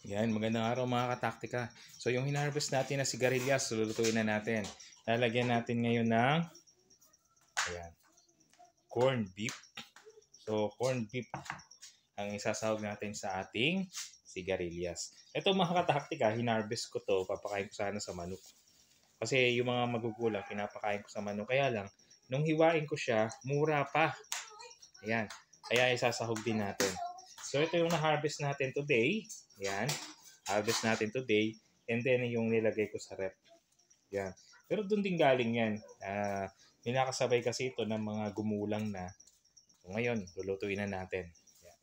Yan, magandang araw mga kataktika. So yung hinarvest natin na sigarilyas, lulutuin na natin. Lalagyan natin ngayon ng ayan, corned beef. So corned beef ang isasahog natin sa ating sigarilyas. Ito mga kataktika, hinarvest ko to, papakain ko sana sa manok. Kasi yung mga magugulang, pinapakain ko sa manok. Kaya lang, nung hiwain ko siya, mura pa. Ayan, kaya isasahog din natin. So ito yung na-harvest natin today. Ayan. Harvest natin today. And then yung nilagay ko sa rep. Ayan. Pero doon din galing yan. Minakasabay kasi ito ng mga gumulang na. So ngayon, lulutuin na natin. Ayan.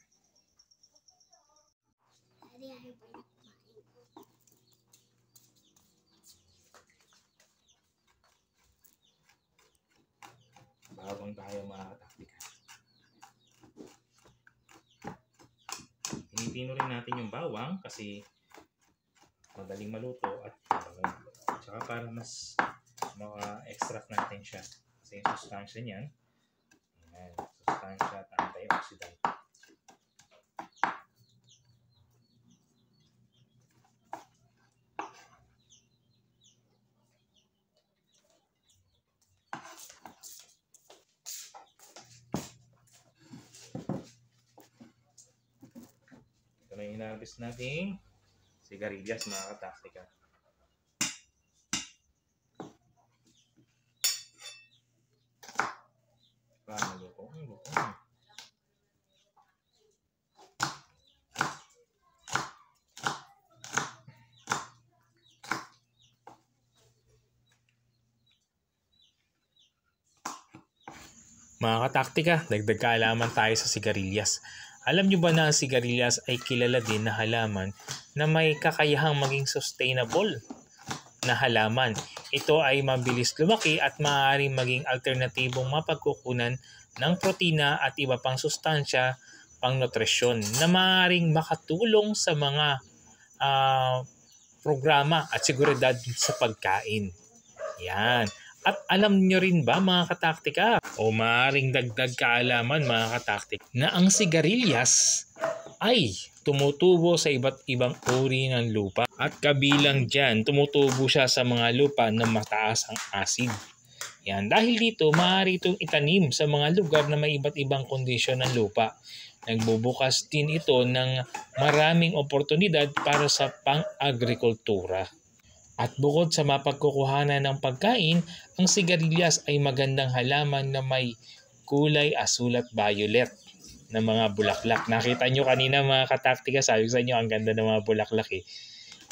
Bawang tayo mga kataktika. Hinipino rin natin yung bawang kasi madaling maluto at saka para mas maka-extract natin siya kasi yung sustansya niyan, ayan, sustansya at antioxidant. Ito na yung hinarvest natin sigarilyas mga kataktika. Paano luto? Mga kataktika, dagdag kaalaman tayo sa sigarilyas. Alam nyo ba na ang sigarilyas ay kilala din na halaman na may kakayahang maging sustainable na halaman? Ito ay mabilis lumaki at maaaring maging alternatibong mapagkukunan ng protina at iba pang sustansya pang nutrisyon na maaaring makatulong sa mga programa at seguridad sa pagkain. Yan. At alam nyo rin ba mga kataktika o maaaring dagdag kaalaman mga kataktik na ang sigarilyas ay tumutubo sa iba't ibang uri ng lupa at kabilang dyan tumutubo siya sa mga lupa na mataas ang asid. Yan. Dahil dito maaari itong itanim sa mga lugar na may iba't ibang kondisyon ng lupa. Nagbubukas din ito ng maraming oportunidad para sa pang-agrikultura. At bukod sa mapagkukuhanan ng pagkain, ang sigarilyas ay magandang halaman na may kulay asul at violet na mga bulaklak. Nakita nyo kanina mga kataktika, sabi ko sa inyo ang ganda ng mga bulaklak eh.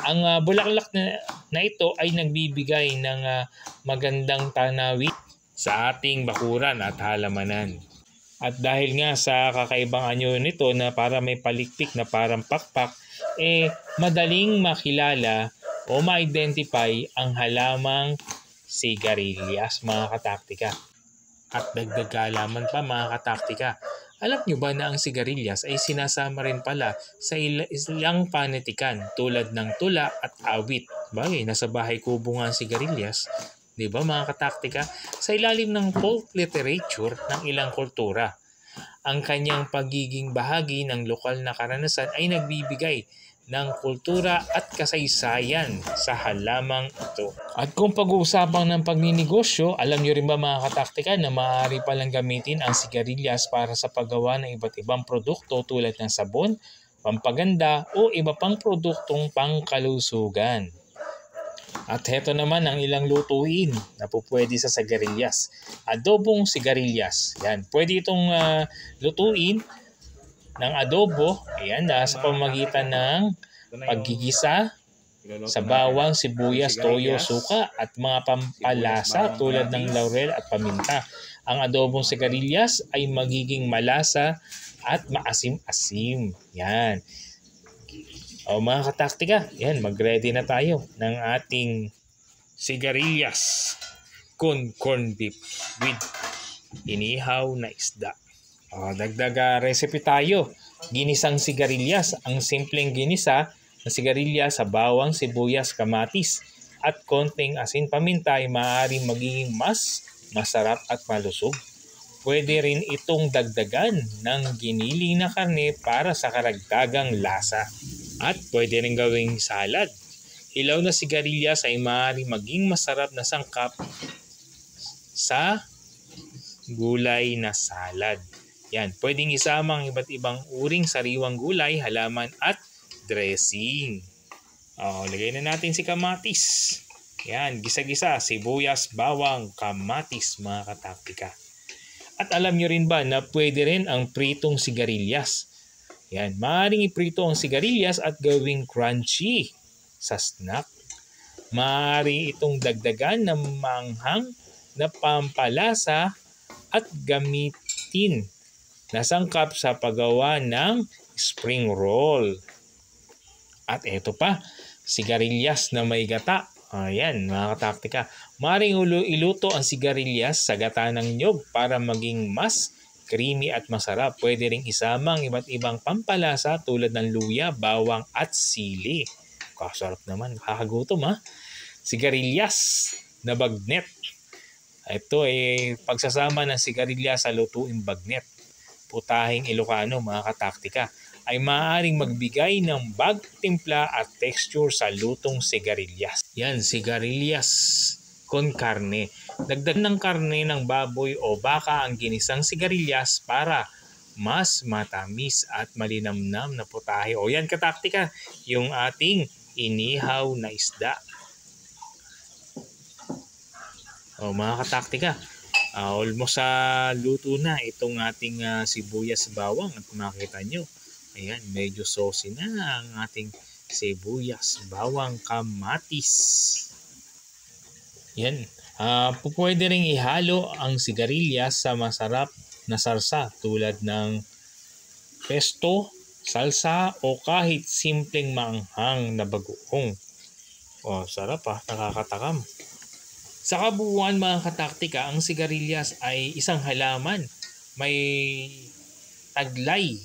Ang bulaklak na ito ay nagbibigay ng magandang tanawin sa ating bakuran at halamanan. At dahil nga sa kakaibang anyo nito na para may palikpik na parang pakpak, madaling makilala o ma-identify ang halamang sigarilyas mga kataktika. At dagdag kaalaman pa mga kataktika, alam nyo ba na ang sigarilyas ay sinasama rin pala sa ilang panitikan tulad ng tula at awit? Bagay, nasa bahay kubo nga ang sigarilyas. Di ba mga kataktika? Sa ilalim ng folk literature ng ilang kultura, ang kanyang pagiging bahagi ng lokal na karanasan ay nagbibigay ng kultura at kasaysayan sa halamang ito. At kung pag-uusapan ng pagninegosyo, alam nyo rin ba mga kataktika na maaari palang gamitin ang sigarilyas para sa paggawa ng iba't ibang produkto tulad ng sabon, pampaganda o iba pang produktong pangkalusugan. At heto naman ang ilang lutuin na pupwede sa sigarilyas. Adobong sigarilyas. Yan, pwede itong lutuin ng adobo, ayan, sa pamamagitan ng paggigisa sa bawang, sibuyas, toyo, suka at mga pampalasa tulad ng laurel at paminta. Ang adobong sigarilyas ay magiging malasa at maasim-asim. Yan. O mga kataktika, yan, mag-ready na tayo ng ating sigarilyas con corned beef with inihaw na isda. Dagdag recipe tayo. Ginisang sigarilyas. Ang simpleng ginisa ng sigarilyas sa bawang, sibuyas, kamatis at konting asin paminta ay maaaring magiging mas masarap at malusog. Pwede rin itong dagdagan ng giniling na karne para sa karagdagang lasa. At pwede rin gawing salad. Hilaw na sigarilyas ay maaaring maging masarap na sangkap sa gulay na salad. Yan, pwedeng isama ang iba't ibang uring sariwang gulay, halaman at dressing. Lagay na natin si kamatis. Yan, gisa-gisa, sibuyas, bawang, kamatis mga kataktika. At alam nyo rin ba na pwede rin ang pritong sigarilyas? Yan, maaaring iprito ang sigarilyas at gawing crunchy sa snack. Maaari itong dagdagan ng manghang na pampalasa at gamitin na sangkap sa paggawa ng spring roll. At ito pa, sigarilyas na may gata. Ayan mga kataktika. Maaaring iluto ang sigarilyas sa gata ng nyog para maging mas creamy at masarap. Pwede ring isama ang iba't ibang pampalasa tulad ng luya, bawang at sili. Kasarap naman, kakagutom ha. Sigarilyas na bagnet. Ito ay pagsasama ng sigarilyas sa lutuing bagnet, putahing Ilocano mga kataktika, ay maaaring magbigay ng timpla at texture sa lutong sigarilyas. Yan, sigarilyas con carne. Dagdag ng karne ng baboy o baka ang ginisang sigarilyas para mas matamis at malinamnam na putahe. O yan kataktika, yung ating inihaw na isda. Mga kataktika, almost sa luto na itong ating sibuyas bawang at makita nyo. Ayan, medyo saucy na ang ating sibuyas bawang kamatis. Yan, pwede rin ihalo ang sigarilyas sa masarap na sarsa tulad ng pesto, salsa o kahit simpleng maanghang na bagoong. Sarap nakakatakam. Sa kabuuan mga kataktika, ang sigarilyas ay isang halaman may taglay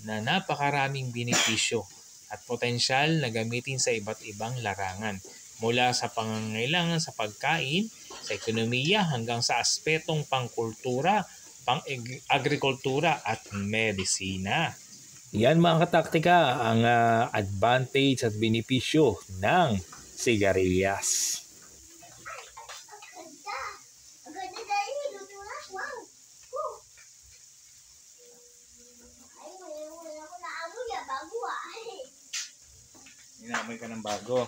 na napakaraming benepisyo at potensyal na gamitin sa iba't ibang larangan. Mula sa pangangailangan sa pagkain, sa ekonomiya hanggang sa aspetong pangkultura, pang-agrikultura at medisina. Yan mga kataktika ang advantage at benepisyo ng sigarilyas. Inamoy ka ng bago.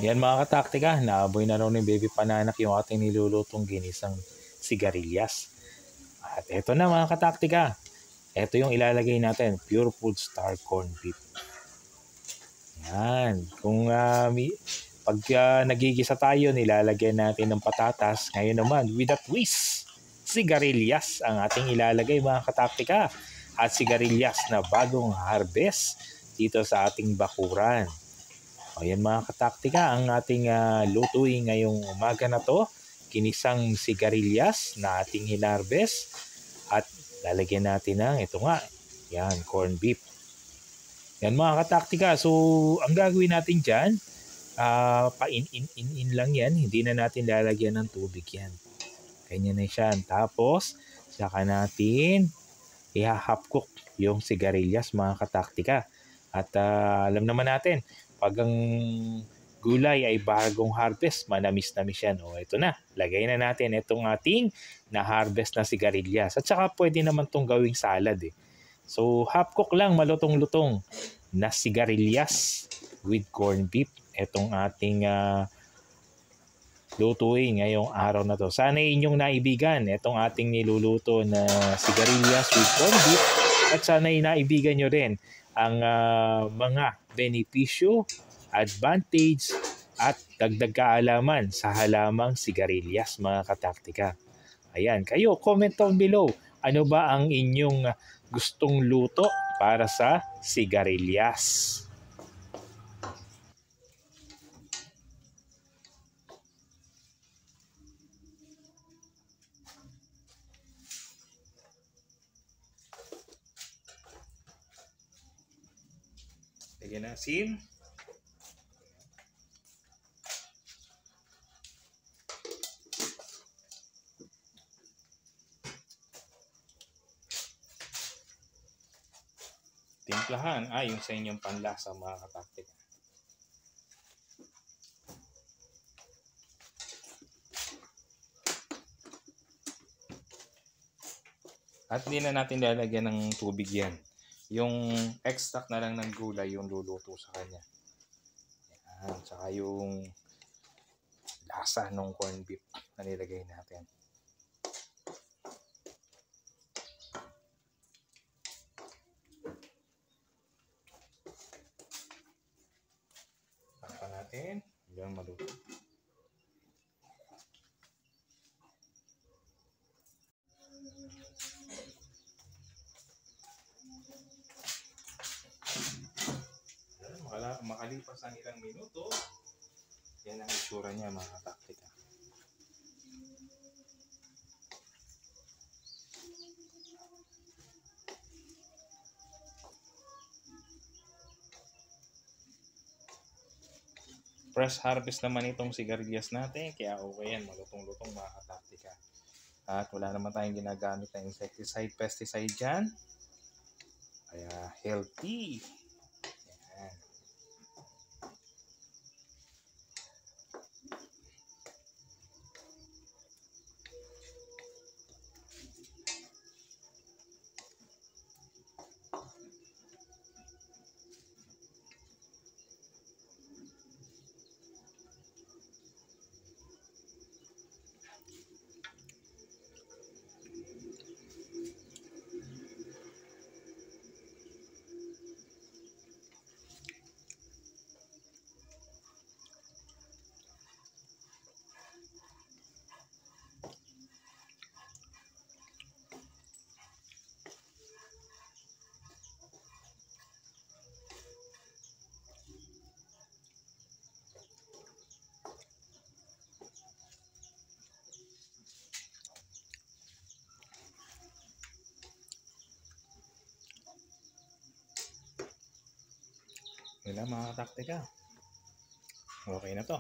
Yan mga kataktika, naaboy na raw ni Baby Pananak yung ating nilulutong ginisang sigarilyas. At eto na mga kataktika, eto yung ilalagay natin, Pure Food Star Corn Beef. Yan, kung pag nagigisa tayo, nilalagyan natin ng patatas. Ngayon naman, with a twist, sigarilyas ang ating ilalagay mga kataktika. At sigarilyas na bagong harvest dito sa ating bakuran. Ayan mga kataktika, ang ating lutuin ngayong umaga na to, kinisang sigarilyas na ating hinarvest. At lalagyan natin ng ito nga, yan, corn beef. Yan mga kataktika, so ang gagawin natin dyan, pa-in lang yan, hindi na natin lalagyan ng tubig yan. Ganyan na siya. Tapos, saka natin i-half cook yung sigarilyas mga kataktika. At alam naman natin, pag ang gulay ay bagong harvest, manamis-namis yan. Ito na, lagay na natin itong ating na-harvest na sigarilyas. At saka pwede naman itong gawing salad So half cook lang, malutong-lutong na sigarilyas with corned beef. Itong ating lutuin ngayong araw na to. Sana inyong naibigan itong ating niluluto na sigarilyas with corned beef. At sana naibigan nyo rin ang mga benepisyo, advantage at dagdag kaalaman sa halamang sigarilyas mga kataktika. Ayan, kayo comment down below. Ano ba ang inyong gustong luto para sa sigarilyas? Lagyan ng asin. timplahan ayon sa inyong panlasa mga kataktika. At di na natin lalagyan ng tubig yan. Yung extract na lang ng gulay yung luluto sa kanya. Yan. Tsaka yung lasa ng corned beef na nilagay natin. Takpan natin hanggang maluto. Makalipas ang ilang minuto, yan ang itsura niya mga kataktika. Fresh harvest naman itong sigarilyas natin, kaya okay yan, malutong-lutong mga kataktika. At wala naman tayong ginagamit na insecticide, pesticide dyan. Kaya healthy. Yan. Yun lang mga kataktika. Okay na to.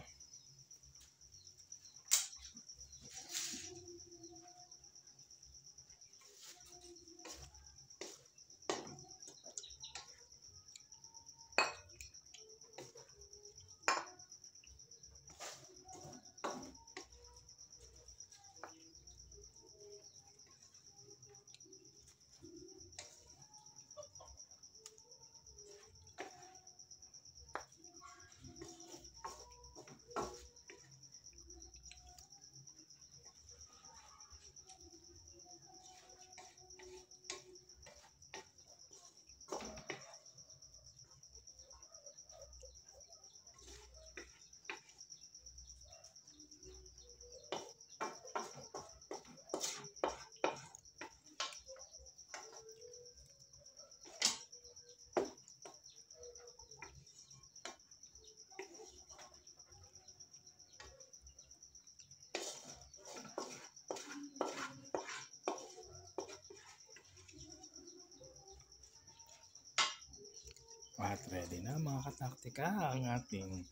At ready na mga kataktika ang ating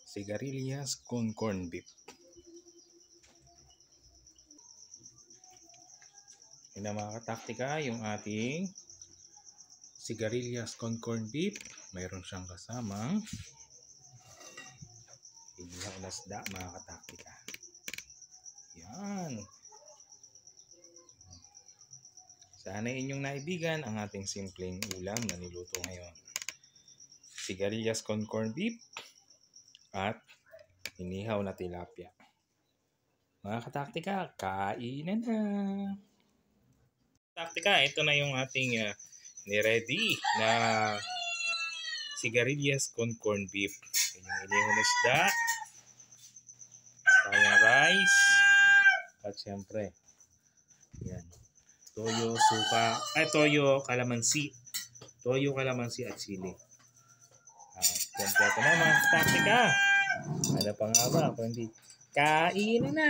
sigarilyas con corned beef. Yun na mga kataktika yung ating sigarilyas con corned beef. Mayroon siyang kasamang inihaw na isda mga kataktika. Yan. Sana inyong naibigan ang ating simpleng ulam na niluto ngayon. Sigarilyas con corned beef at inihaw na tilapia. Mga kataktika, kainan na! Taktika, ito na yung ating ni-ready na sigarilyas con corned beef. Yung inihaw na isda, tayong rice, at syempre, yan, toyo, suka, toyo, kalamansi. Toyo, kalamansi at sili. Kompleto na mga taktika. Ano pa nga ba? Kundi kainan na!